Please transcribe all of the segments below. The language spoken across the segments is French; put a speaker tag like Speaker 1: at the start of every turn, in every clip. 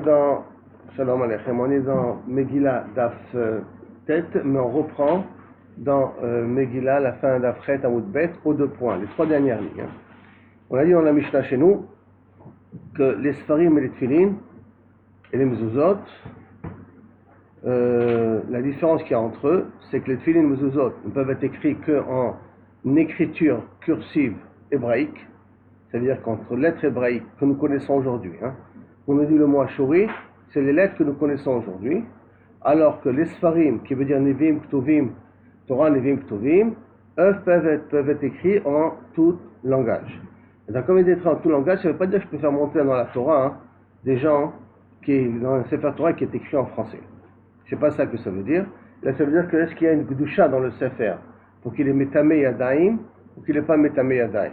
Speaker 1: dans Shalom Aleichem, on est dans Megillah Daf Tête, mais on reprend dans Megillah la fin d'Afret Amoud Bet aux 2 points, les 3 dernières lignes. On a dit dans la Mishnah chez nous que les Sfarim et les Tfilin et les Mezuzot, la différence qu'il y a entre eux, c'est que les Tfilin et les Mezuzot ne peuvent être écrits qu'en écriture cursive hébraïque, c'est-à-dire qu'entre lettres hébraïques que nous connaissons aujourd'hui, on a dit le mot Ashuri, c'est les lettres que nous connaissons aujourd'hui, alors que les Sfarim, qui veut dire Nevim, Ktuvim, Torah, Nevim, Ktuvim, eux peuvent être écrits en tout langage. Et donc, comme ils sont écrits en tout langage, ça ne veut pas dire que je peux faire monter dans la Torah des gens dans un Sefer Torah qui est écrit en français. C'est pas ça que ça veut dire. Là, ça veut dire que est-ce qu'il y a une Gdusha dans le Sefer pour qu'il est Metame Yadaim ou qu'il n'est pas Metame Yadaim.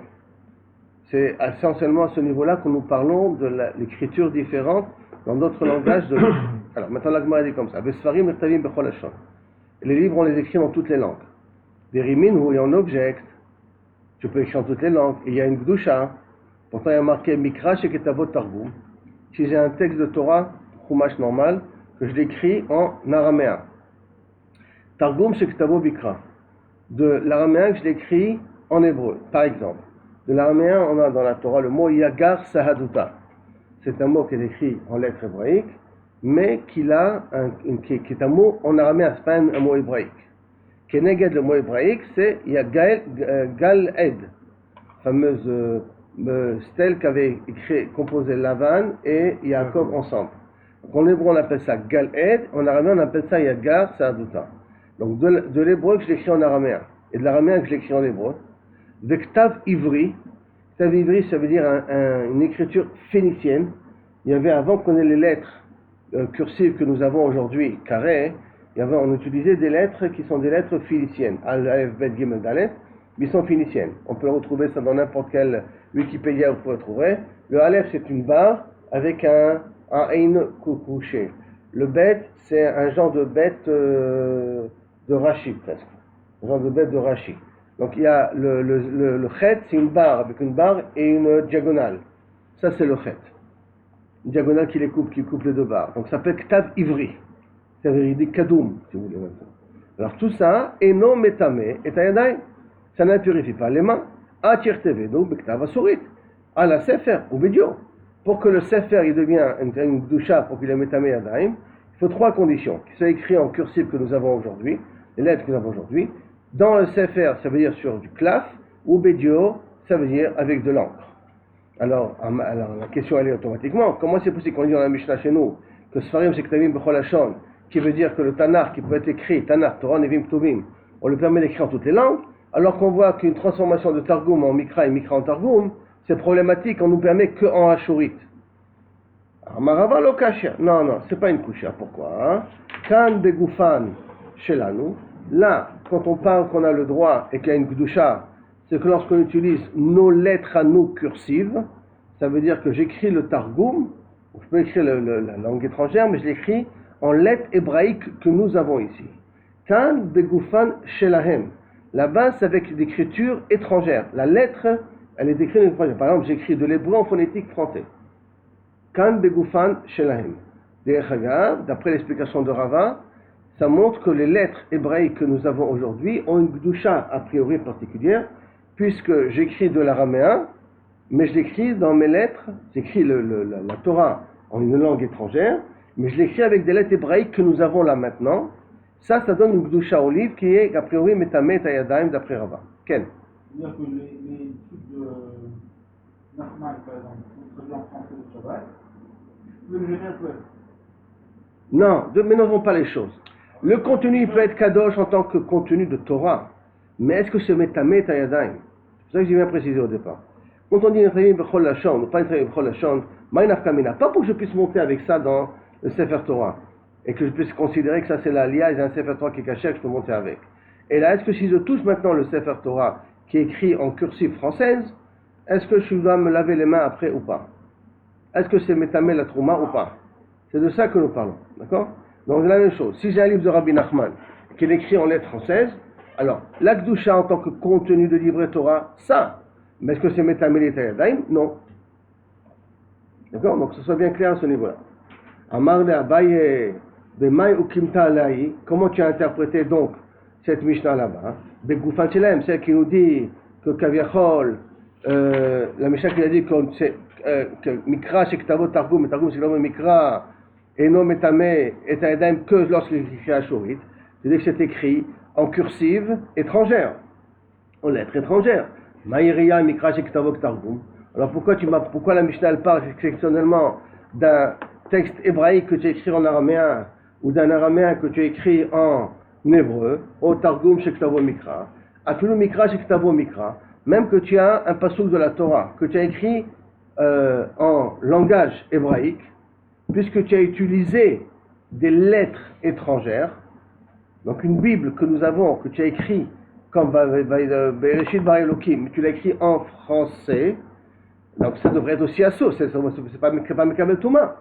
Speaker 1: C'est essentiellement à ce niveau-là que nous parlons de l'écriture différente dans d'autres langages. Alors, maintenant, la Gemara dit comme ça. Besfarim Mertavim Bechol Hashon. Les livres, on les écrit dans toutes les langues. Des rimin où il y a un object, tu peux écrire en toutes les langues. Et il y a une Gdusha, pourtant il y a marqué Mikra Sheketavot Targum. Si j'ai un texte de Torah, Chumash normal, que je l'écris en araméen. Targum Sheketavot Bikra. De l'araméen que je l'écris en hébreu, par exemple. De l'araméen, on a dans la Torah le mot Yagar Sahaduta. C'est un mot qui est écrit en lettres hébraïques, mais qui est un mot en araméen, ce n'est pas un mot hébraïque. Keneged, le mot hébraïque, c'est Gal Ed, fameuse stèle qu'avaient composé Lavan et Yaakov ensemble. Donc en hébreu, on appelle ça Gal Ed, en araméen, on appelle ça Yagar Sahaduta. Donc de l'hébreu que je l'écris en araméen, et de l'araméen que je l'écris en hébreu, Vektav Ivri. Ktav Ivri, ça veut dire une écriture phénicienne. Il y avait, avant qu'on ait les lettres cursives que nous avons aujourd'hui, carrées, on utilisait des lettres qui sont des lettres phéniciennes. Aleph, Bet, Gimel, Dalet, mais ils sont phéniciennes. On peut retrouver ça dans n'importe quel Wikipédia, vous pouvez trouver. Le Aleph, c'est une barre avec un Ein couché. Le Bet, c'est un genre de bête de Rashi, presque. Un genre de bête de Rashi. Donc il y a le chet, c'est une barre avec une barre et une diagonale. Ça c'est le chet. Une diagonale qui coupe les 2 barres. Donc ça s'appelle Ktav Ivri. Ça veut dire Kadoum, si vous voulez maintenant. Alors tout ça, Eno Metame et Ayadai, ça n'impurifie pas les mains. Atir Tevedo, Bektav Asurit. À la Sefer, ou Bédio. Pour que le Sefer il devienne une Gdusha, pour qu'il ait Metame Yadaim, il faut 3 conditions. Qu'il soit écrit en cursive que nous avons aujourd'hui, les lettres que nous avons aujourd'hui. Dans le Sefer, ça veut dire sur du klaf, ou Bédio, ça veut dire avec de l'encre. Alors la question elle est automatiquement, comment c'est possible qu'on dit dans la Mishnah chez nous, que Sfarim c'est Ktavim Bechol Hashon, qui veut dire que le Tanakh qui peut être écrit, Tanakh, Torah, Nevim, Ktuvim, on le permet d'écrire en toutes les langues, alors qu'on voit qu'une transformation de Targum en Mikra et Mikra en Targum, c'est problématique, on nous permet que en Ashurit. Alors Marava lo Kashia, non, c'est pas une Kusha, pourquoi Kan Begufan Shelanu. Là, quand on parle qu'on a le droit et qu'il y a une Gdusha, c'est que lorsqu'on utilise nos lettres à nous cursives, ça veut dire que j'écris le Targum, je peux écrire la langue étrangère, mais je l'écris en lettres hébraïques que nous avons ici. Kan begufan shelahem. Là-bas, c'est avec l'écriture étrangère. La lettre, elle est écrite en étrangère. Par exemple, j'écris de l'hébreu en phonétique français. Kan begufan shelahem. D'après l'explication de Rava, ça montre que les lettres hébraïques que nous avons aujourd'hui ont une gdusha a priori particulière, puisque j'écris de l'araméen, mais je l'écris dans mes lettres, j'écris la Torah en une langue étrangère, mais je l'écris avec des lettres hébraïques que nous avons là maintenant. Ça donne une gdusha au livre qui est a priori metame tayadaim d'après Rava. Ken.
Speaker 2: C'est-à-dire que les trucs de Nachman, par exemple, sont traduits en français de Shabbat, vous pouvez le jeter un peu.
Speaker 1: Non, mélangeons pas les choses. Le contenu peut être kadosh en tant que contenu de Torah, mais est-ce que c'est metame tayadaim? C'est ça que j'ai bien précisé au départ. Quand on dit Netravim bechol lashon, ou pas Netravim bechol lashon, ma'inaf kamina, pas pour que je puisse monter avec ça dans le Sefer Torah, et que je puisse considérer que ça c'est l'aliyah, et un Sefer Torah qui est caché, que je peux monter avec. Et là, est-ce que si je touche maintenant le Sefer Torah, qui est écrit en cursive française, est-ce que je dois me laver les mains après ou pas? Est-ce que c'est metame la trouma ou pas? C'est de ça que nous parlons, d'accord? Donc, c'est la même chose. Si j'ai un livre de Rabbi Nachman qui est écrit en lettres françaises, alors, la Gdusha en tant que contenu de livret Torah, ça. Mais est-ce que c'est Metamel et Tayadaim? Non. D'accord? Donc, que ce soit bien clair à ce niveau-là. Amar le Abaye, Bemai ukimta alai. Comment tu as interprété donc cette Mishnah là-bas? Begoufan Shelem, celle qui nous dit que Kaviachol, la Mishnah qui a dit que Mikra Shektavo Targum, Targum Shektavo Mikra, et non Metame, et Taïdaim que lorsqu'il est écrit à Shorit. C'est-à-dire que c'est écrit en cursive étrangère, en lettres étrangères. Maïria Mikra Shektavo Targum. Alors pourquoi la Mishnah elle parle exceptionnellement d'un texte hébraïque que tu as écrit en araméen ou d'un araméen que tu as écrit en hébreu, au Targum Shektavo Mikra, Afilu Mikra Shektavo Mikra, même que tu as un passouk de la Torah que tu as écrit en langage hébraïque, puisque tu as utilisé des lettres étrangères, donc une Bible que nous avons, que tu as écrit comme Bereshit Bar Elokim, mais tu l'as écrit en français, donc ça devrait être aussi asso, c'est pas Mekabel Touma.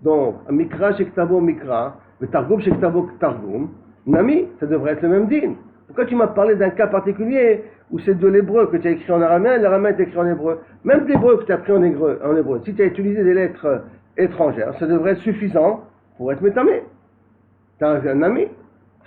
Speaker 1: Donc, Mikra Shektavo Mikra, le Targum Shektavo Targum, Nami, ça devrait être le même din. Pourquoi tu m'as parlé d'un cas particulier où c'est de l'hébreu que tu as écrit en araméen, l'araméen est écrit en hébreu, même l'hébreu que tu as appris en hébreu, si tu as utilisé des lettres étrangères, ça devrait être suffisant pour être métamé. Tu as un ami,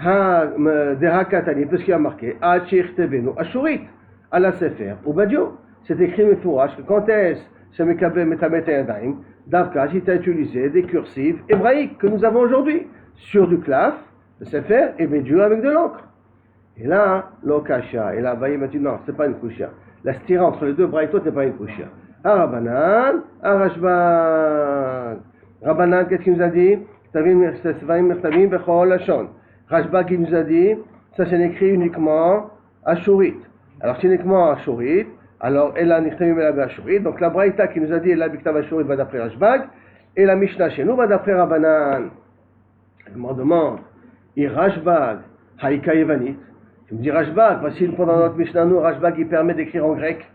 Speaker 1: Derakatani, parce qu'il y a marqué, Achir Tebenu, Ashurit, Ala Sefer, ou Badio. C'est écrit Mefourash que quand est-ce Shemekabe Metamete Yadaim, Davka, si tu as utilisé des cursives hébraïques que nous avons aujourd'hui, sur du claf, le Sefer, et Bédiou avec de l'encre. Et là, l'Okasha, et là, Baï m'a dit non, c'est pas une kusha. La stira entre les deux braïtot n'est pas une kusha. Arabanan, Arashbag. Rabanan, qu'est-ce qu'il nous a dit? Rashbag, il nous a dit, ça c'est écrit uniquement à Shurit. Alors c'est uniquement à Shurit. Alors, Ela Nichtamim Ela B'Ashurit. Donc la braïta qui nous a dit Ela B'Ktav Ashurit va d'après Rashbag. Et la Mishnah chez nous va d'après Rabanan. Je me demande, et Rashbag, Haïka Yevanit. Tu me dis Rashbag, voici pendant notre Mishnah, nous, Rashbag il permet d'écrire en grec.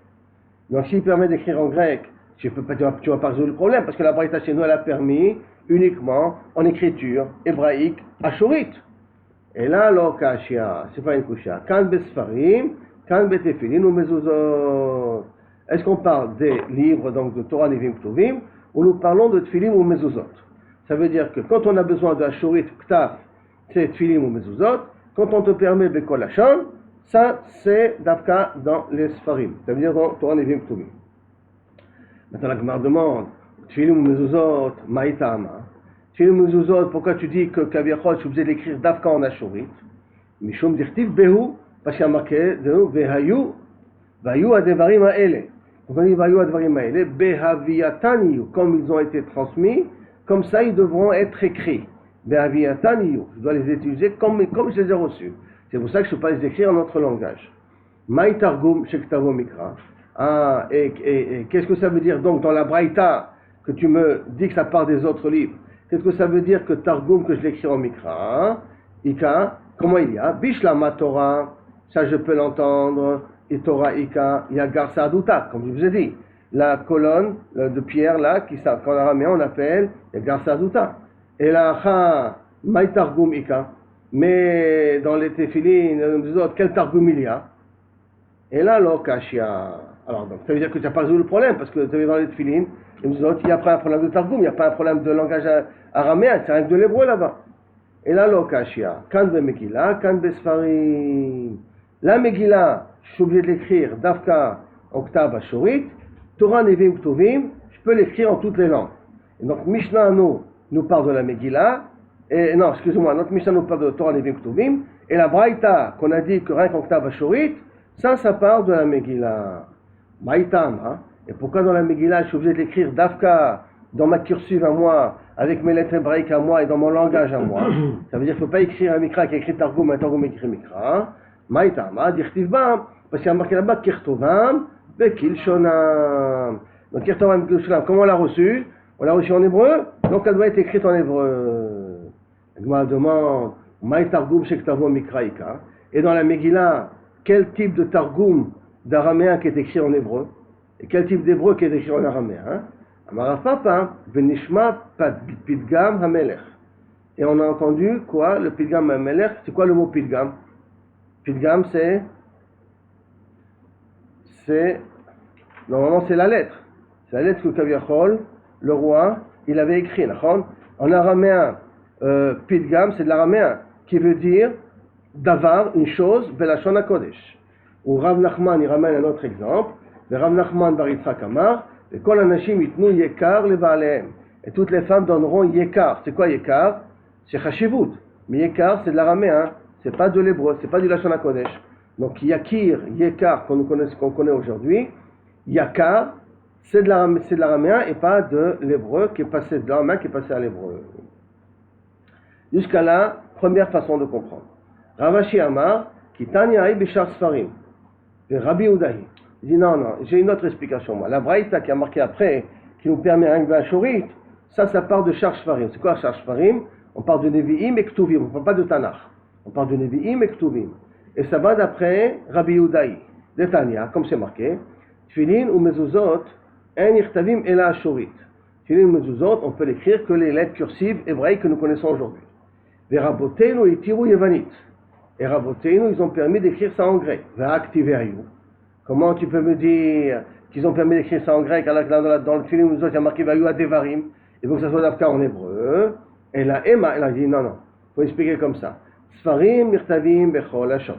Speaker 1: Donc s'il permet d'écrire en grec, tu vas pas résoudre le problème, parce que la braïta chez nous, elle a permis uniquement en écriture hébraïque Ashurit. Et là, l'Okashia, c'est pas une kusha. Kan Besfarim, Kan Betefilin ou Mezuzot. Est-ce qu'on parle des livres donc de Torah Nevim Ktuvim ou nous parlons de Tfilim ou Mezuzot? Ça veut dire que quand on a besoin de Ashurit Ktaf, c'est Tfilim ou Mezuzot. Quand on te permet Bekol Hashon, ça c'est Davka dans les Sfarim. Ça veut dire dans Torah Nevim Ktuvim. Maintenant la Gemara demande Tfilim ou Mezuzot, Maïtama. Tfilim ou Mezuzot, pourquoi tu dis que Kaviachot, je suis obligé d'écrire Davka en Ashurit? Mishum Dirtiv Behu. Parce qu'il y a marqué, Vayu Adevarim Aele. Donc on dit Vayu Adevarim Aele, Behaviataniyu, comme ils ont été transmis, comme ça ils devront être écrits. Behaviataniyu, je dois les utiliser comme je les ai reçus. C'est pour ça que je ne peux pas les écrire en notre langage. Maï Targum Shektavo Mikra. Ah, et qu'est-ce que ça veut dire donc dans la Braïta, que tu me dis que ça part des autres livres? Qu'est-ce que ça veut dire que Targum, que je l'écris en Mikra? Ika, comment il y a? Bishlama Torah. Ça, je peux l'entendre. Et Torah Ika, il y a Garsa Aduta, comme je vous ai dit. La colonne de pierre, là, qu'en araméen, on appelle Garsa Aduta. Et là, Maï Targum Ika. Mais dans les Tefilin, les autres, quel Targum il y a? Et là, l'Okashia. Alors, donc, ça veut dire que tu n'as pas résolu le problème, parce que dans les Tefilin, les autres, il n'y a pas un problème de Targum, il n'y a pas un problème de langage araméen, c'est rien que de l'hébreu là-bas. Et là, l'Okashia. Kan be Megillah, kan be Sfarim. La Megillah, je suis obligé de l'écrire Davka Oktav Ashurit, Torah Nevim Ktuvim, je peux l'écrire en toutes les langues. Et donc Mishnah nous parle de la Megillah, et non, excusez-moi, notre Mishnah nous parle de Torah Nevim Ktuvim, et la Braïta qu'on a dit que rien qu'Oktav Ashurit, ça parle de la Megillah. Maïtam, hein? Et pourquoi dans la Megillah je suis obligé de l'écrire Davka dans ma cursive à moi, avec mes lettres hébraïques à moi et dans mon langage à moi? Ça veut dire qu'il ne faut pas écrire un Mikra qui écrit Targum, un Targum écrit Mikra. Maïtama, dirtiv bam, parce qu'il y a marqué là-bas Kirtovam, Bekilshonam. Donc Kirtovam, Bekilshonam, comment on l'a reçu? On l'a reçu en hébreu, donc elle doit être écrite en hébreu. Je me demande, Maï Targum Shektavo Mikraïka. Et dans la Megillah, quel type de Targum d'araméen qui est écrit en hébreu? Et quel type d'hébreu qui est écrit en araméen? Amarafapa, Venishma Pidgam Hamelech. Et on a entendu quoi? Le Pidgam Hamelech, c'est quoi le mot Pidgam? Pidgam, normalement c'est la lettre. C'est la lettre que Kaviachol, le roi, il avait écrit. En araméen, Pidgam, c'est de l'araméen, qui veut dire d'avoir une chose, Belashon HaKodesh. Ou Rav Nachman, il ramène un autre exemple. Le Rav Nachman bar Yitzhak Amar, et Kol Anashim Yitnu Yekar le Baalehem. Et toutes les femmes donneront Yekar. C'est quoi Yekar? C'est Chashivut. Mais Yekar, c'est de l'araméen, c'est pas de l'hébreu, c'est pas du Lashon HaKodesh. Donc Yakir, Yekar, qu'on connaît aujourd'hui, Yakar, c'est de l'araméen et pas de l'hébreu qui est passé de l'araméen qui est passé à l'hébreu. Jusqu'à là, première façon de comprendre. Ravashi Amar, Kitanya Aï Bishar Sfarim. Et Rabbi Udahi. Il dit non, j'ai une autre explication moi. La Braïta qui a marqué après, qui nous permet un Shorit, ça part de Shar Sfarim. C'est quoi Shar Sfarim? On parle de Nevi'im et Ktuvim, on ne parle pas de Tanakh. On parle de Nevi'im et Ktuvim. Et ça va d'après Rabbi Udahi, de Tanya, comme c'est marqué, Tfilin ou Mezuzot, En Irtavim Ela Shorit. Tfilin ou Mezuzot, on peut l'écrire que les lettres cursives hébraïques que nous connaissons aujourd'hui. Les Rabotenu et Tiru Yevanit. Et Rabotenu, ils ont permis d'écrire ça en grec. Va'aktiveriu. Comment tu peux me dire qu'ils ont permis d'écrire ça en grec alors que dans le Tfilin ou Mezuzot, il y a marqué Vayu Adevarim. Il faut que ça soit d'Afka en hébreu. Et la Emma, elle a dit non, il faut expliquer comme ça. Sfarim, Mirtavim, Bechol, Hashon.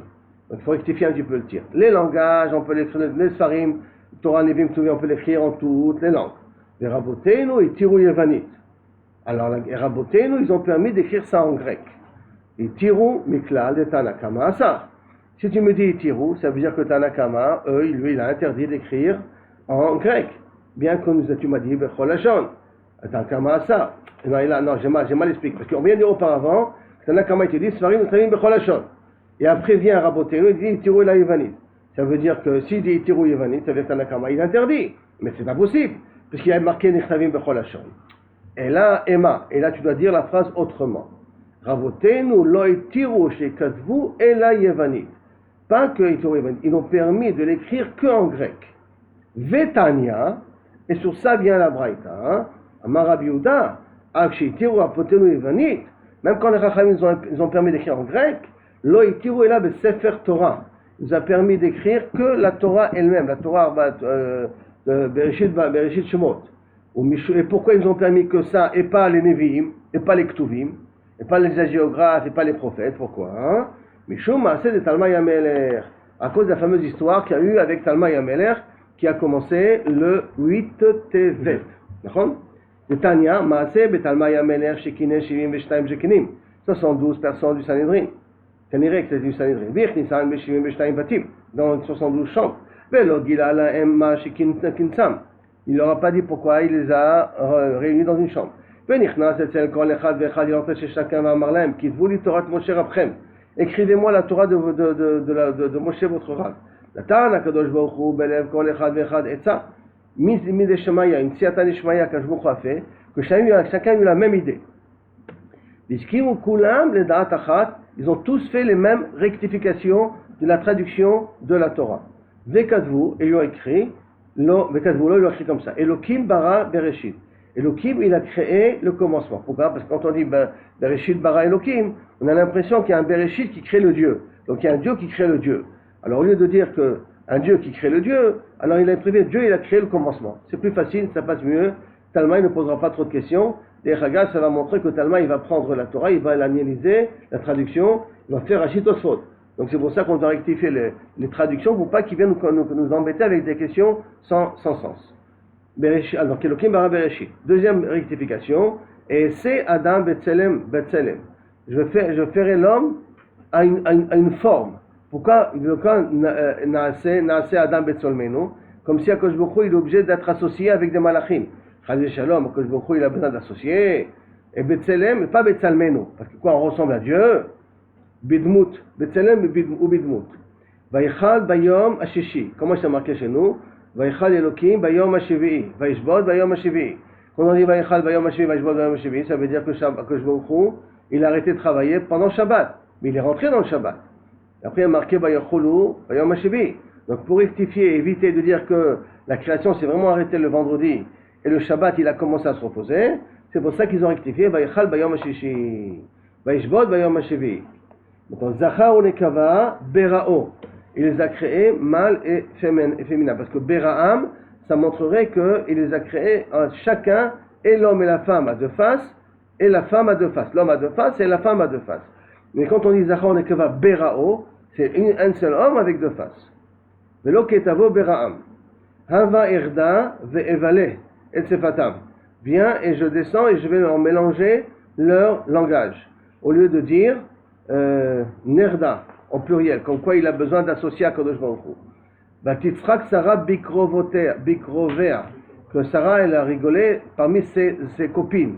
Speaker 1: Donc il faut rectifier un petit peu le tir. Les langages, on peut l'écrire, les Sfarim, Torah, Nevim, Ktuvim, on peut l'écrire en toutes les langues. Les Rabotenu et Tiru Yevanit. Alors les Rabotenu, ils ont permis d'écrire ça en grec. Et Tiru, Miklal, de Tanakama, Asar. Si tu me dis Tiru, ça veut dire que Tanakama, lui, il a interdit d'écrire en grec. Bien que tu m'as dit Bechol, Hashon. Tanakama, Asar. Non, j'ai mal expliqué. Parce qu'on vient de dire auparavant, Tanakama il dit Sfarim Travim Bechol Hashon. Et après vient Rabotenu et dit Tiru la Yevanit. Ça veut dire que s'il dit Tiru Yevanit, ça veut dire Tanakama il interdit. Mais c'est pas possible, puisqu'il y a marqué Nichtavim Bechol Hashon. Et là, Emma, et là tu dois dire la phrase autrement. Rabotenu loy tiru shekatvu ela Yevanit. Pas que Tiru Yevanit. Ils ont permis de l'écrire que en grec. Vetania, et sur ça vient la Braïta. Amar Rabbi Yehuda. Même quand les Rachamim ils ont permis d'écrire en grec, lo itiru ela besefer Torah. Il nous a permis d'écrire que la Torah elle-même, la Torah Bereshit Shemot. Et pourquoi ils nous ont permis que ça, et pas les Nevi'im, et pas les Ktuvim, et pas les hagiographes, et pas les prophètes? Pourquoi? Mishum Maaseh de Talmai Ameler. À cause de la fameuse histoire qu'il y a eu avec Talmai Ameler, qui a commencé le 8 Tevet. D'accord? Tanya, Maaseh, Betalmai Ameler, Shekine, Shivim, Veshtaim, Shekinim. 72 personnes du Sanhedrin. Tenirek, c'est du Sanhedrin. Vich, Nisan, Veshivim, Veshtaim, Batim. Dans 72 chambres. Velo, Gilala, Emma, Shekin, Kinsam. Il leur a pas dit pourquoi il les a réunis dans une chambre. Venichnas, Etzel, Kol, Echad, Vechad, il rentrait chez chacun, va Marlem, qui voulait Torah de Moshe Rabchem. Écrivez-moi la Torah de Moshe, votre Rav. La Tana, Kadosh Baruch Hu, Belev, Kol, Echad, Vechad, Etza. Mis de Shemaya, une Siatan de Shemaya qu'Ajbouch a fait, que chacun a eu la même idée. Biskimu Kulam, les Da'at Achat, ils ont tous fait les mêmes rectifications de la traduction de la Torah. Vekadvu, ils ont écrit, Vekadvu, ils ont écrit comme ça. Elokim bara Bereshit. Elokim, il a créé le commencement. Pourquoi? Parce que quand on dit Bereshit bara Elokim, on a l'impression qu'il y a un Bereshit qui crée le Dieu. Donc il y a un Dieu qui crée le Dieu. Alors au lieu de dire que un Dieu qui crée le Dieu, alors il a imprimé Dieu, il a créé le commencement. C'est plus facile, ça passe mieux. Talma il ne posera pas trop de questions. Et Chagas, ça va montrer que Talma il va prendre la Torah, il va l'analyser, la traduction, il va faire Rachid Tosfot. Donc c'est pour ça qu'on doit rectifier les traductions pour pas qu'ils viennent nous embêter avec des questions sans sens. Alors Kelokim bara Bereshit. Deuxième rectification, et c'est Adam Betzelem. Je ferai l'homme à une forme. Pourquoi Naase Adam Betsolmenu, comme si Akadosh Baruch Hu il est obligé d'être associé avec des malachim. Chazé Shalom, Akadosh Baruch Hu il a besoin d'associer. Et Betselem, pas Betsalmenu, parce que quoi, on ressemble à Dieu. Bidmut, Betselem ou Bidmut. Vayichal Bayom Hashishi. Comment c'est marqué chez nous? Vayichal Elokim Bayom Hashivi. Vayishbod Bayom Hashivi. Quand on dit Vayichal Bayom Hashivi, Vayishbod Bayom Hashivi, ça veut dire que Akadosh Baruch Hu il a arrêté de travailler pendant Shabbat. Mais il est rentré dans le Shabbat. Après, il y a marqué Bayacholu, Bayom Hashivi. Donc, pour rectifier, éviter de dire que la création s'est vraiment arrêtée le vendredi et le Shabbat, il a commencé à se reposer, c'est pour ça qu'ils ont rectifié Bayachal Bayom Hashishi, Bayishbod Bayom Hashivi. Donc, Zachar ou Nekava, Berao. Il les a créés mâle et féminin. Parce que Beraam, ça montrerait qu'il les a créés chacun, et l'homme et la femme à deux faces, et la femme à deux faces. L'homme à deux faces et la femme à deux faces. Mais quand on dit Zachar Nekeva Berao, c'est un seul homme avec deux faces. Velo Ketavo Beraam. Hava Erda Ve'evale et Sefatam. Viens et je descends et je vais en mélanger leur langage. Au lieu de dire Nerda, en pluriel, comme quoi il a besoin d'associer à Kadosh Baruch Hu. Batitzrak Sarah Bikrovea, que Sarah elle a rigolé parmi ses copines.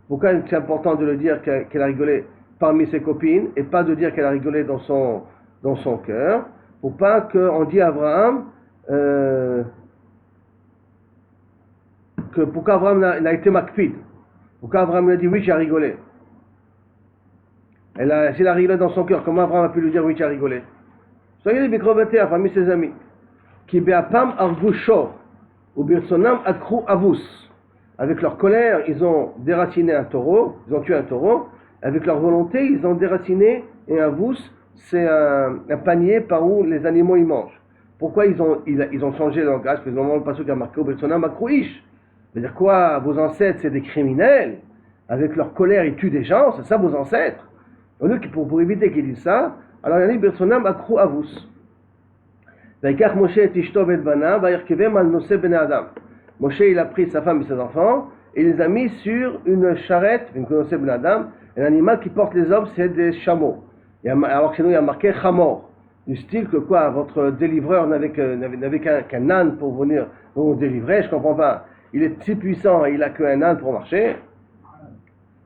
Speaker 1: Pourquoi c'est important de le dire qu'elle a rigolé parmi ses copines et pas de dire qu'elle a rigolé dans son cœur, pour pas qu'on dise à Abraham pourquoi Abraham n'a été makpid, pourquoi Abraham lui a dit oui j'ai rigolé. S'il a rigolé dans son cœur, comment Abraham a pu lui dire oui tu as rigolé? Soyez les bikrovater parmi ses amis. Qui be'apam argushor ou birsonam akru avus. Avec leur colère, ils ont déraciné un taureau, ils ont tué un taureau. Avec leur volonté, ils ont déraciné et un avus, c'est un panier par où les animaux ils mangent. Pourquoi ils ont changé le langage? Parce que normalement le passage a marqué au birsonam akru ish. C'est-à-dire quoi? Vos ancêtres c'est des criminels. Avec leur colère, ils tuent des gens, c'est ça vos ancêtres. Pour éviter qu'ils disent ça, alors il y a dit Birsonam akru avus. Moshe il a pris sa femme et ses enfants et les a mis sur une charrette, un animal qui porte les hommes, c'est des chameaux. Alors chez nous il y a marqué Chamor, du style que quoi, votre délivreur n'avait qu'un âne pour venir vous délivrer, je comprends pas. Il est si puissant et il a qu'un âne pour marcher.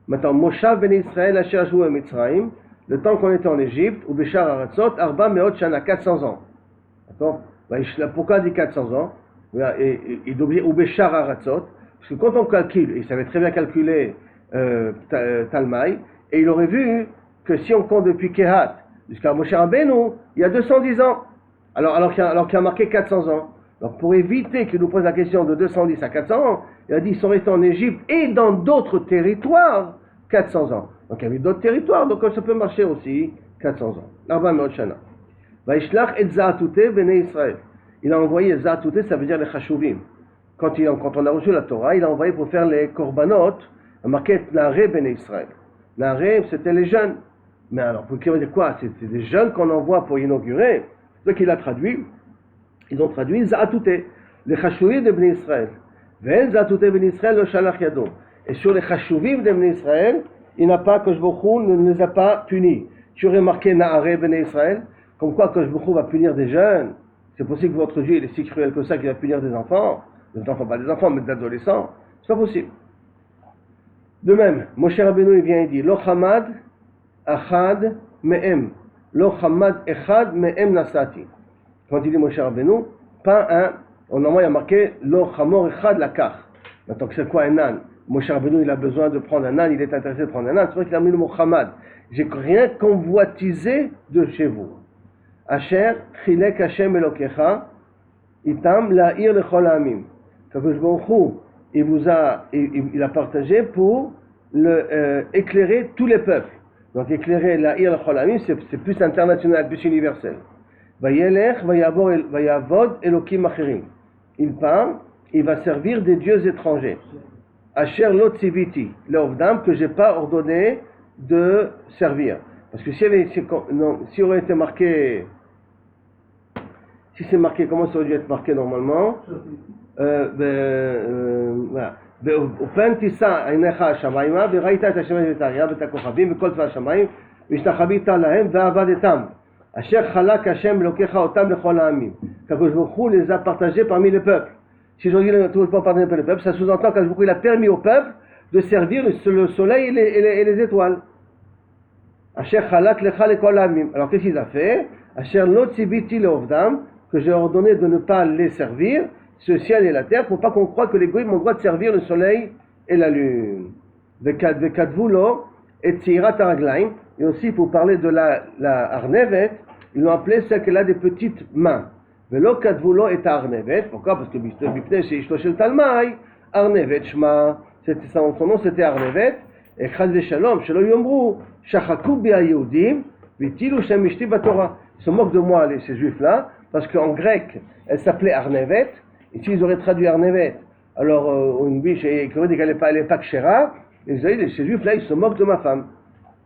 Speaker 1: Maintenant, Moshav ben Israël asher joué Mitzrayim, le temps qu'on était en Égypte, ou Béchar Aratzot, Arba Meot Shana, 400 ans. D'accord? Pourquoi il dit 400 ans? Il doit dire ou Béchar Aratzot, parce que quand on calcule, il savait très bien calculer Talmaï, et il aurait vu que si on compte depuis Kehat jusqu'à Moshe Rabbeinu, il y a 210 ans. Alors qu'il y a marqué 400 ans. Donc pour éviter qu'il nous pose la question de 210 à 400 ans, il a dit qu'ils sont restés en Égypte et dans d'autres territoires 400 ans. Donc il y a eu d'autres territoires, donc ça peut marcher aussi 400 ans. Arba Meot Shana. Vaishlach et Zaatouté Bnei Israël. Il a envoyé Zaatouté, ça veut dire les Chashuvim. Quand on a reçu la Torah, il a envoyé pour faire les korbanot, marqué Na'arei Bnei Israël. Na'arei, c'était les jeunes. Mais alors, pour qui on dire quoi? C'est des jeunes qu'on envoie pour inaugurer. Donc il a traduit. Ils ont traduit Zaatouté, les Chashuvim de Bnei Israël. Ve'en Zaatouté Bnei Israël le Shalach Yado. Et sur les Chashuvim de Bnei Israël, il n'a pas, Kosh Baruch Hu ne les a pas punis. Tu aurais marqué Na'arei Bnei Israël, comme quoi Kosh Baruch Hu va punir des jeunes. C'est possible que votre Dieu il est si cruel que ça qu'il va punir des enfants. Des enfants, pas des enfants, mais des adolescents. C'est pas possible. De même, Moshe Rabbeinu il vient et dit Lo Hamad Achad Me'em. Lo Hamad Echad Me'em Nasati. Quand il dit Moshe Rabbeinu, pas un. Normalement il y a marqué Lo Hamor Echad Lakach. Maintenant, c'est quoi un âne? Moshe Rabbeinu il a besoin de prendre un âne, il est intéressé de prendre un âne. C'est vrai qu'il a mis le mot Hamad. J'ai rien convoitisé de chez vous. Asher Chilek Hashem Elokecha Itam La'ir Lechol Ha'amim. Kadosh Baruch Hu, il a partagé pour éclairer tous les peuples. Donc éclairer La'ir Lechol Ha'amim, c'est plus international, plus universel. Vayelech Vayavod Elokim Acherim. Il part, il va servir des dieux étrangers. Asher Lo Tziviti Leovdam, que j'ai pas ordonné de servir. Parce que si aurait été marqué, si c'est marqué, comment ça aurait dû être marqué normalement? Voilà. תישא עיניך השמיימה וראית את השמיים ואת האריה ואת הכוכבים וכל צבא השמיים והשתחווית להם ועבדתם אשר חלק השם אלוקיך אותם לכל העמים. Qu'Akadosh Baruch Hu les a partagés parmi les peuples. Si je dis tout pas parmi les peuples, ça sous-entend qu'Akadosh Baruch Hu il a permis au peuple de servir le soleil et les étoiles. Asher chalak lecha lekol ha'amim. Alors qu'est-ce qu'il a fait? Asher lo tziviti leovdam, que j'ai ordonné de ne pas les servir, ce ciel et la terre, pour pas qu'on croie que les goïms ont le droit de servir le soleil et la lune. Vekadvu lo et tzirat haraglaim. Et aussi pour parler de la arnevet, ils l'ont appelé celle qu'elle a des petites mains. Velo kadvu lo et arnevet. Pourquoi? Parce que bipnei sheishto shel talmai arnevet shma. Son nom c'était arnevet. Et chad veshalom shelo yomru shachaku bi hayehudim vitilu shem mishti batorah. Ils se moquent de moi ces juifs-là parce qu'en grec elle s'appelait arnevet. Et s'ils auraient traduit arnevet, alors une biche qui aurait dit qu'elle n'est pas kshera, les juifs là, ils se moquent de ma femme.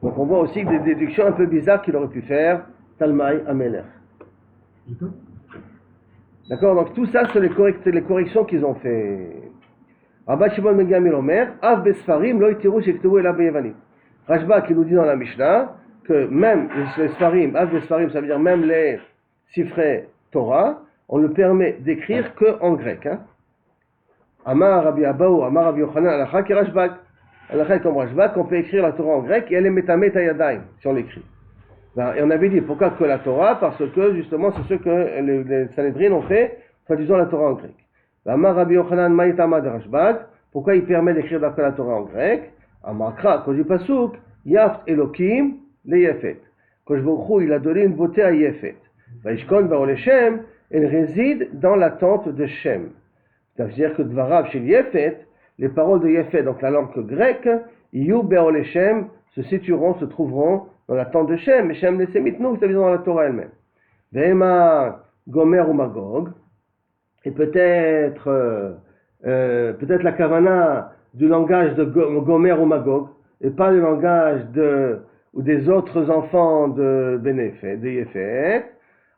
Speaker 1: Donc on voit aussi des déductions un peu bizarres qu'il aurait pu faire Talmai Amelech. D'accord, donc tout ça, c'est les corrections qu'ils ont fait. Rabbi Shimon ben Gamliel Omer, Av Besfarim lo itiru shektevu ela beyevanit. Rashba qui nous dit dans la Mishnah que même les Sfarim, Av Besfarim, ça veut dire même les Sifrei Torah, on le permet d'écrire que en grec. Hein. Amar Rabbi Abaou, Amar Rabbi Yochanan, Alakha ki Rashbak. Alakha comme Rashbak, on peut écrire la Torah en grec et elle est metamet ayadayim si on l'écrit. Et on avait dit pourquoi que la Torah, parce que justement c'est ce que les Sanhedrin ont fait, traduisant la Torah en grec. Amar Rabbi Yochanan Maïtama de Rashbag, pourquoi il permet d'écrire d'après la Torah en grec? Amakra, quand du pasuk, Yaft Elokim le Yefet. Quand je vois il a donné une beauté à Yefet. Vaishkon Baole Shem, elle réside dans la tente de Shem. C'est-à-dire que Dvarav chez Yefet, les paroles de Yefet, donc la langue grecque, Yu Baole Shem, se trouveront dans la tente de Shem, et Shem les Sémites, nous, c'est-à-dire dans la Torah elle-même. Vema Gomer ou Magog, et peut-être la kavana du langage de Gomer ou Magog, et pas le langage ou des autres enfants de Yefet.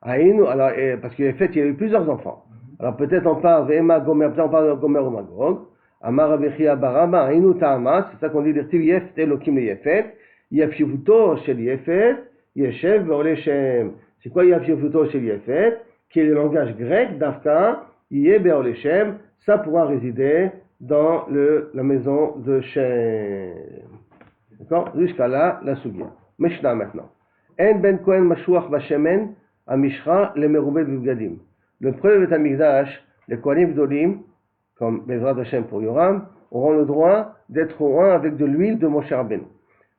Speaker 1: Alors, parce que Yefet, il y a eu plusieurs enfants. Alors peut-être on parle Vema Gomer, peut-être on parle de Gomer ou Magog. Amar Avichia Barama, Ainu Ta'ama, c'est ça qu'on dit d'Irtiv Yefet Elokim le Yefet. Yafyivuto shel Yefet, Yeshev Be'ole Shem. C'est quoi Yafyivuto shel Yefet? Qui est le langage grec, Dafka, Yeh Be'ole Shem, ça pourra résider dans la maison de Shem. D'accord? Jusqu'à là, la Sugia. Mishnah maintenant. En ben Kohen Mashuach Vashemen, Amishra, le Merubet Vivgadim. Le premier Beth Amikdash, les Kohanim Gdolim, comme Bezrat Hashem pour Yoram, auront le droit d'être au un avec de l'huile de Moshe Rabbeinu.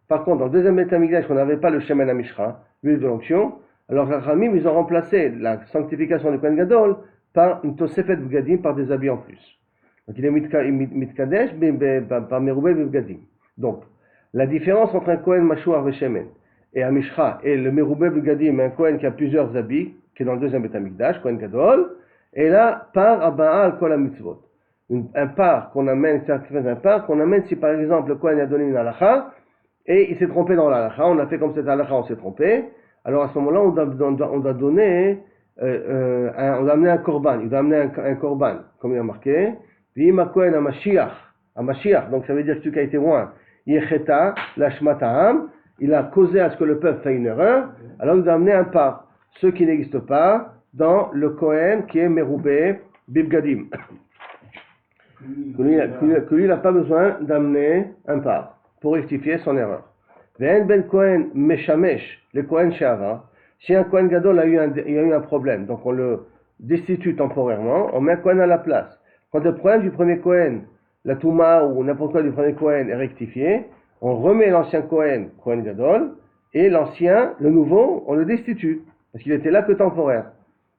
Speaker 1: Par contre, dans le deuxième Beth Amikdash, on n'avait pas le Shemen Amishra, l'huile de l'onction, alors les Rachamim, ils ont remplacé la sanctification du Kohen Gadol par une Tosefet Bgadim, par des habits en plus. Donc il est Mitkadesh par Merubel Bgadim. Donc, la différence entre un Kohen Mashuach Veshemen et un Mishra et le Merubel Bgadim, un Kohen qui a plusieurs habits, qui est dans le deuxième Beth Amikdash, Kohen Gadol, et là, par Abba'a al Kol HaMitzvot. Un par qu'on amène, si par exemple le Kohen a donné une halakha, et il s'est trompé dans l'halakha, on a fait comme cette halakha, on s'est trompé, alors à ce moment-là, on doit donner, on doit amener un korban, il doit amener un korban, comme il a marqué, V'ima Kohen Mashiach, donc ça veut dire que celui qui a été loin, Yecheta, Lashmata'am, il a causé à ce que le peuple fasse une erreur, alors il doit amener un par, ce qui n'existe pas dans le Kohen qui est Merubé Bibgadim. Que lui n'a pas besoin d'amener un par pour rectifier son erreur. Ve'en ben Kohen Meshamesh, le Kohen She'ava, si un Kohen Gadol il y a eu un problème, donc on le destitue temporairement, on met un Kohen à la place. Quand le problème du premier Kohen, la Touma ou n'importe quoi du premier Kohen est rectifié, on remet l'ancien Kohen, Kohen Gadol, et l'ancien, le nouveau, on le destitue, parce qu'il était là que temporaire.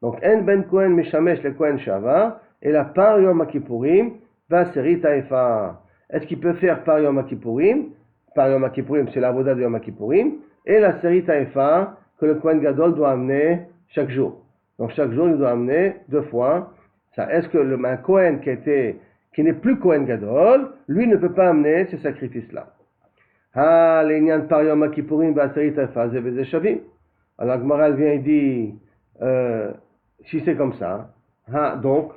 Speaker 1: Donc, En ben Kohen Meshamesh, le Kohen She'ava, et la par Yom Kippourim, va Seri Taefa. Est-ce qu'il peut faire par Yom Kippourim? Par Yom Kippourim, c'est la voda de Yom Kippourim, et la Seri Taefa que le Kohen Gadol doit amener chaque jour. Donc chaque jour, il doit amener 2 fois. Ça, est-ce que un Kohen qui n'est plus Kohen Gadol, lui ne peut pas amener ces sacrifices-là? Ah, l'Inyan par Yom Kippourim, va Seri Taefa, Zeveze Shavim. Alors Gemara vient et dit, si c'est comme ça, donc,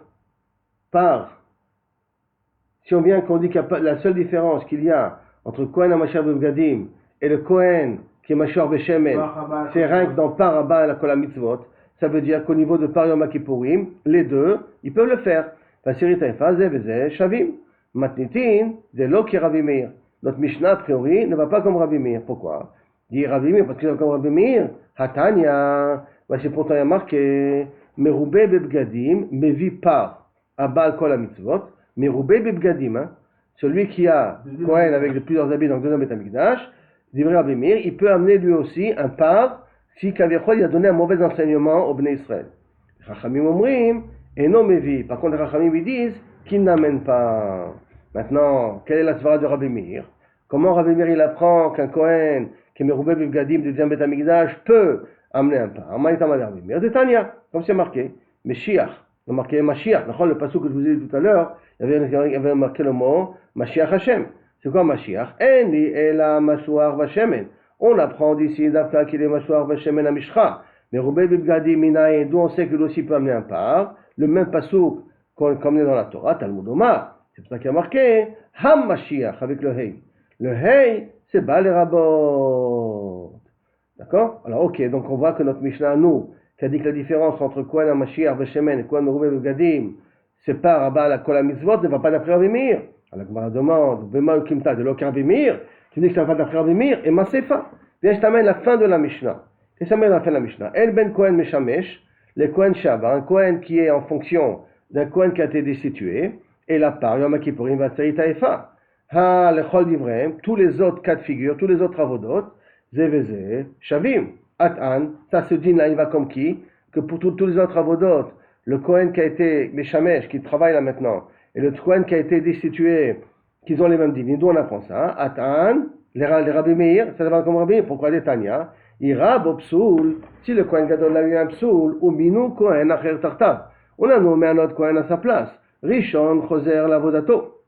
Speaker 1: si on vient qu'on dit qu'il y a la seule différence qu'il y a entre Kohen HaMashiach B'Bgadim et le Kohen qui est Mashiach B'Shemen, c'est rien que dans Par Abba et la Kol HaMitzvot, ça veut dire qu'au niveau de Par Yom Kippourim, les deux, ils peuvent le faire. Vasiri Taïfa, Zeh, Shavim. Matnitin, Zelo ki Rabbi Meir. Notre Mishnah, a priori, ne va pas comme Rabbi Meir. Pourquoi? Dit Rabbi Meir, parce qu'il va comme Rabbi Meir. Hatanya, c'est pourtant il y a marqué, Merubé B'Bgadim, Mevi Par Abba Kol HaMitzvot. Merubé B'Bgadim, celui qui a Kohen avec plusieurs habits dans le deuxième Beth Amikdash, dit Rabbi Meir, il peut amener lui aussi un par si Kavechol il a donné un mauvais enseignement au Bnei Israël. Rachamim omrim, et non Mevi. Par contre, les Rachamim ils disent qu'il n'amène pas. Maintenant, quelle est la svara de Rabbi Meir? Comment Rabbi Meir il apprend qu'un Kohen qui est Merubé B'Bgadim du deuxième Beth Amikdash peut amener un par? Maïtama Rabbi Meir de Tanya, comme c'est marqué, Meshiach. Il y a marqué Mashiach. Le passage que je vous ai dit tout à l'heure, il y avait marqué le mot Mashiach Hashem. C'est quoi Mashiach? Eni ela mashouar vashemen. On apprend d'ici d'Afta qu'il est mashouar vashemen à Mishra. Mais Roubé Bibgadi Minaï, d'où on sait que lui aussi peut amener un par, le même pasouk comme est dans la Torah, Talmud Omar. C'est pour ça qu'il y a marqué Ham Mashiach avec le Hei. Le Hei, c'est Baal et Rabot. D'accord? Alors, ok, donc on voit que notre Mishnah, nous, qui a dit que la différence entre Kohen HaMashiach Veshemen et Kohen Roubé Bibgadim, c'est pas Rabba la Kol HaMitzvot, ne va pas d'après Rabbi Meir. Alors, la Gemara demande, Bema Ukimta de l'Okar Rabbi Meir, tu dis que ça va pas d'après Rabbi Meir, et Masefa. Viens, je t'amène la fin de la Mishnah. Qu'est-ce que ça mène la fin de la Mishnah? El ben Kohen Meshamesh, le Kohen Shabbat, un Kohen qui est en fonction d'un Kohen qui a été destitué, et la part, Yom Kippourim, Vatsari Taïfa. Ha, le Chol Divrem, tous les autres cas de figure, tous les autres avodot, Zeveze, Shavim, Atan, ça se dit là, il va comme qui? Que pour tous les autres avodot, le Kohen qui a été Meshamesh, qui travaille là maintenant, et le Kohen qui a été destitué, qu'ils ont les mêmes dîmes. D'où on apprend ça? Atan, les Rabbi Meir, ça va comme Rabbi Meir, pourquoi des Tanya? Ira Bopsoul, si le Kohen Gadol a eu un psoul, ou Minou Kohen Acher Tartav. On a nommé un autre Kohen à sa place. Rishon Choser Lavodato.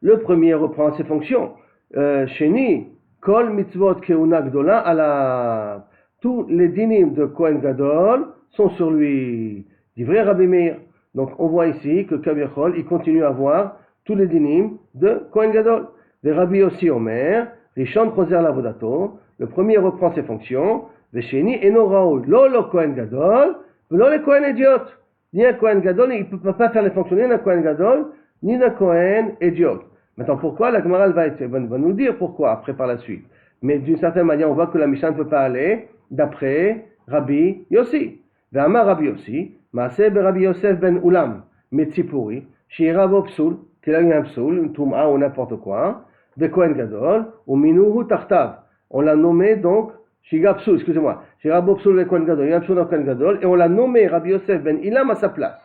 Speaker 1: Le premier reprend ses fonctions. Sheni, Kol Mitzvot Keuna Gdola ala. Tous les dinim de Kohen Gadol sont sur lui. Dit vrai Rabbi Meir. Donc on voit ici que Kaviachol, il continue à avoir tous les dinim de Kohen Gadol. Les Rabbi aussi Omer, Rishon Choser Lavodato. Le premier reprend ses fonctions. Vesheni eno raoul. Lo Kohen Gadol, lo le Kohen idiot. Ni un Kohen Gadol, il ne peut pas faire les fonctions ni d'un Kohen Gadol, ni d'un Kohen idiot. Maintenant, pourquoi? La Gemara va nous dire pourquoi, après par la suite. Mais d'une certaine manière, on voit que la Mishnah ne peut pas aller d'après Rabbi Yossi. Ve'amar Rabbi Yossi, Maaseh Rabbi Yosef ben Ulam, Metzipuri, Shira bo psoul, qu'il a eu un psoul, une touma ou n'importe quoi, de Kohen Gadol, ou Minuhu Tartav. On l'a nommé donc Shiga Psoul, excusez-moi, Shiga Psoul le Kohen Gadol, il y a un psoul dans Kohen Gadol, et on l'a nommé Rabbi Yosef ben Ilam à sa place.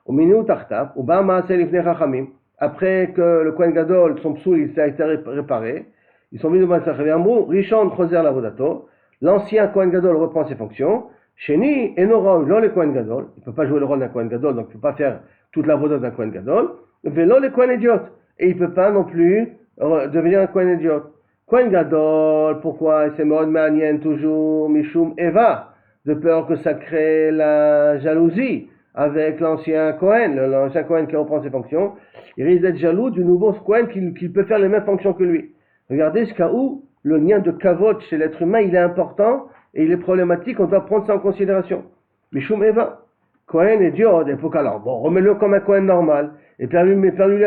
Speaker 1: Au Minuhu Tartav, ou Ba Maaseh Lifnei Chachamim. Après que le Kohen Gadol, son psoul, il a été réparé, ils sont venus devant le Sachaviyamrou, Rishon Choser Lavodato, l'ancien Kohen Gadol reprend ses fonctions, Sheni Enora Lo le Kohen Gadol, il ne peut pas jouer le rôle d'un Kohen Gadol, donc il ne peut pas faire toute la voda d'un Kohen Gadol, Velo le Kohen Idiot, et il ne peut pas non plus devenir un Kohen Idiot. Kohen Gadol, pourquoi? C'est Mod Manien toujours, Mishum Eva, de peur que ça crée la jalousie avec l'ancien Kohen, l'ancien Kohen qui reprend ses fonctions, il risque d'être jaloux du nouveau Kohen qui peut faire les mêmes fonctions que lui. Regardez jusqu'à où le lien de kavod chez l'être humain, il est important et il est problématique, on doit prendre ça en considération. Mishum Eva, Kohen et Diod, et faut alors, bon, remets-le comme un Kohen normal, et permets-lui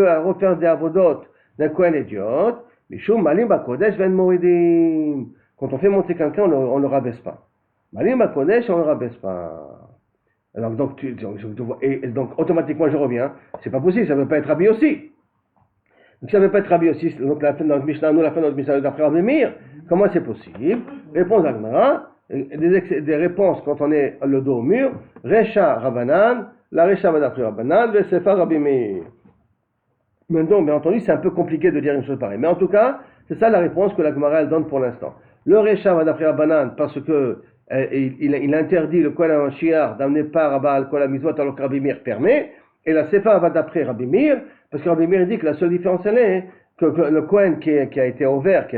Speaker 1: à refaire des avodot d'un Kohen et Diod, Mishum Malim Bakodesh Ben Moridim. Quand on fait monter quelqu'un, on ne le rabaisse pas. Malim Bakodesh, on ne le rabaisse pas. Alors, donc, donc, automatiquement, je reviens. C'est pas possible, ça ne veut pas être Rabbi aussi. Donc, ça ne veut pas être Rabbi aussi. Donc, la fin de notre Mishnah, nous, la fin de notre Mishnah, d'après Rabbi Meir, comment c'est possible? Réponse à Gemara, des réponses quand on est le dos au mur. Recha Rabbanan, la Recha va d'après Rabbanan, le Sefa Rabbi Meir. Maintenant, bien entendu, c'est un peu compliqué de dire une chose pareille. Mais en tout cas, c'est ça la réponse que la Gemara elle donne pour l'instant. Le Recha va d'après Rabbanan parce que il interdit le Kohen HaMashiach d'amener par Rabba al Kol HaMizvot alors que Rabbi Meir permet, et la Sefa va d'après Rabbi Meir, parce que Rabbi Meir dit que la seule différence elle est que le Kohen qui a été ouvert, qui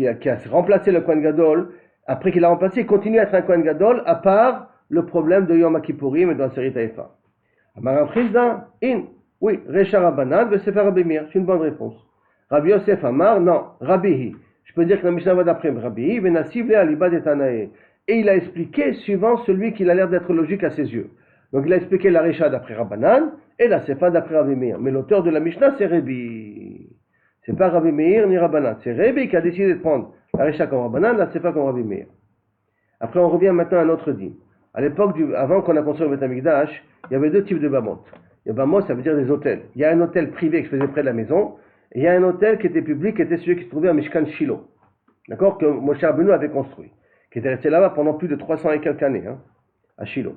Speaker 1: a remplacé le Kohen Gadol, après qu'il a remplacé, il continue à être un Kohen Gadol, à part le problème de Yom Kippourim et dans la série Taïfa. Amar Chizda, oui, Recha Rabbanan, Sefa Rabbi Meir, c'est une bonne réponse. Rabbi Yosef Amar, non, Rabbihi. Je peux dire que la Mishnah va d'après Rabbi, Venasible Alibad et Tanae. Et il a expliqué suivant celui qui a l'air d'être logique à ses yeux. Donc il a expliqué la Recha d'après Rabbanan et la Sefa d'après Rabbi Meir. Mais l'auteur de la Mishnah, c'est Rabbi. C'est pas Rabbi Meir ni Rabbanan. C'est Rabbi qui a décidé de prendre la Recha comme Rabbanan, la Sefa comme Rabbi Meir. Après, on revient maintenant à un autre dîme. À l'époque, avant qu'on a construit le Beth Amikdash, il y avait deux types de bamot. Les bamot, ça veut dire des hôtels. Il y a un hôtel privé qui se faisait près de la maison. Et il y a un hôtel qui était public, qui était celui qui se trouvait à Mishkan Shiloh. D'accord? Que Moshe Rabbeinu avait construit. Qui était resté là-bas pendant plus de 300 et quelques années, à Shiloh.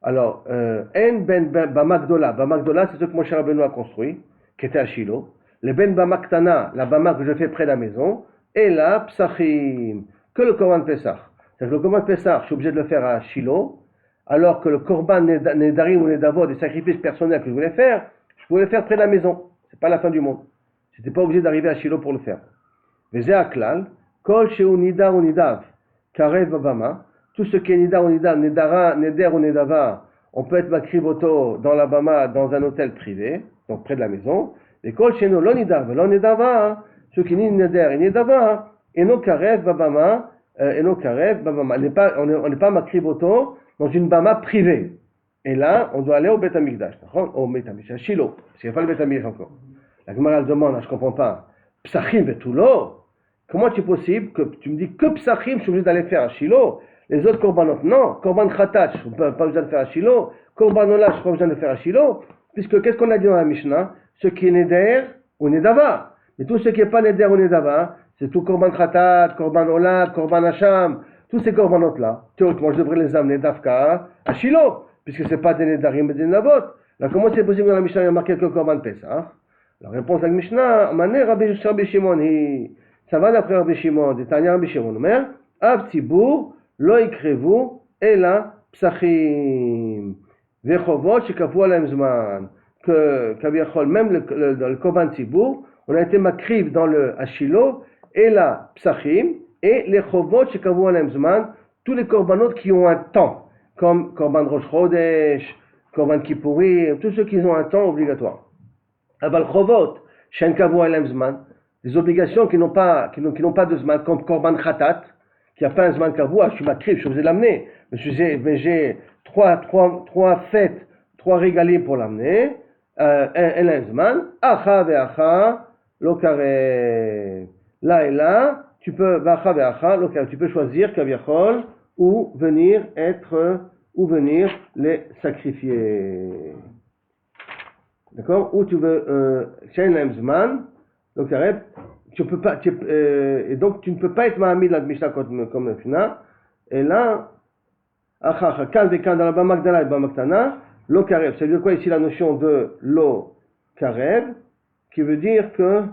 Speaker 1: Alors, En Ben Bamakdola. Bamakdola, c'est ce que Moshe Rabbeinu a construit, qui était à Shiloh. Le Ben Bamaktana, la Bama que je fais près de la maison. Et là, Psachim, que le Korban Pessah. C'est-à-dire que le Korban Pessah, je suis obligé de le faire à Shiloh, alors que le Korban Nedarim ou Nedavod, des sacrifices personnels que je voulais faire, je pouvais le faire près de la maison. C'est pas la fin du monde. C'était pas obligé d'arriver à Shiloh pour le faire. Vezé aklal, kol sheu nidar ou nidav, karev babama, tout ce qui est nidar ou nidav, nedara, neder ou nedava, on peut être makriboto dans la bama, dans un hôtel privé, donc près de la maison. Et kol sheu lo nidav, lo nedava, ce qui est ni neder et nedava, et no karev babama, et no karev babama. On n'est pas makriboto dans une bama privée. Et là, on doit aller au Beth Amikdash, au Beth Amikdash, à Shiloh, parce qu'il n'y a pas le Beth Amikdash encore. La Gemara elle demande, je ne comprends pas, Psachim et Toulo, comment est-il possible que tu me dis que Psachim, je suis obligé d'aller faire à Shiloh, les autres Korbanot, non, Korban Khatat, je n'ai pas besoin de faire à Shiloh, Korban Olah, je n'ai pas besoin de faire à Shiloh, puisque qu'est-ce qu'on a dit dans la Mishnah? Ce qui est Neder ou Nedava. Mais tout ce qui n'est pas Neder ou Nedava, c'est tout Korban Khatat, Korban Olah, Korban Hacham, tous ces Korbanot-là, théoriquement, je devrais les amener d'Afka à Shiloh, puisque ce n'est pas des Nedarim et des Navot. Alors comment c'est possible que dans la Mishnah il y a marqué que Korban Pesach? La réponse à la Mishnah, Mané Rabbi Shimon, ça va d'après Rabbi Shimon, des Tanya Rabbi Shimon, Omer, Av Tzibur, Lo Ikrevu, Ela Psachim, Vechovot, Shekavu Alaim Zman, que Kaviachol, même le Korban Tzibur, on a été makriv dans le Ashilo, Ela Psachim, et les Chovot, Shekavu Alaim Zman, tous les Korbanot qui ont un temps, comme Korban Rosh Chodesh, Korban Kippourim, tous ceux qui ont un temps obligatoire. Aval Chovot, Shen Kavu Alaim Zman, des obligations qui n'ont pas de Zman, comme Korban Khatat, qui n'a pas un Zman Kavua, je suis makriv, je suis obligé de l'amener, mais j'ai trois fêtes, 3 régalim pour l'amener, un Zman, Acha ve'acha, lo karev. Là et là, tu peux, Vacha ve'acha, lo karev, tu peux choisir Kaviachol, ou venir les sacrifier. D'accord? Ou tu veux, Shein Laim Zman, donc tu peux pas, et donc tu ne peux pas être Mahamid la Mishnah comme le Fina. Et là, Kan Vekan dans la Bama Gdala et Bama Ktana, Lo Karev. Ça veut dire quoi ici la notion de Lo Karev, qui veut dire que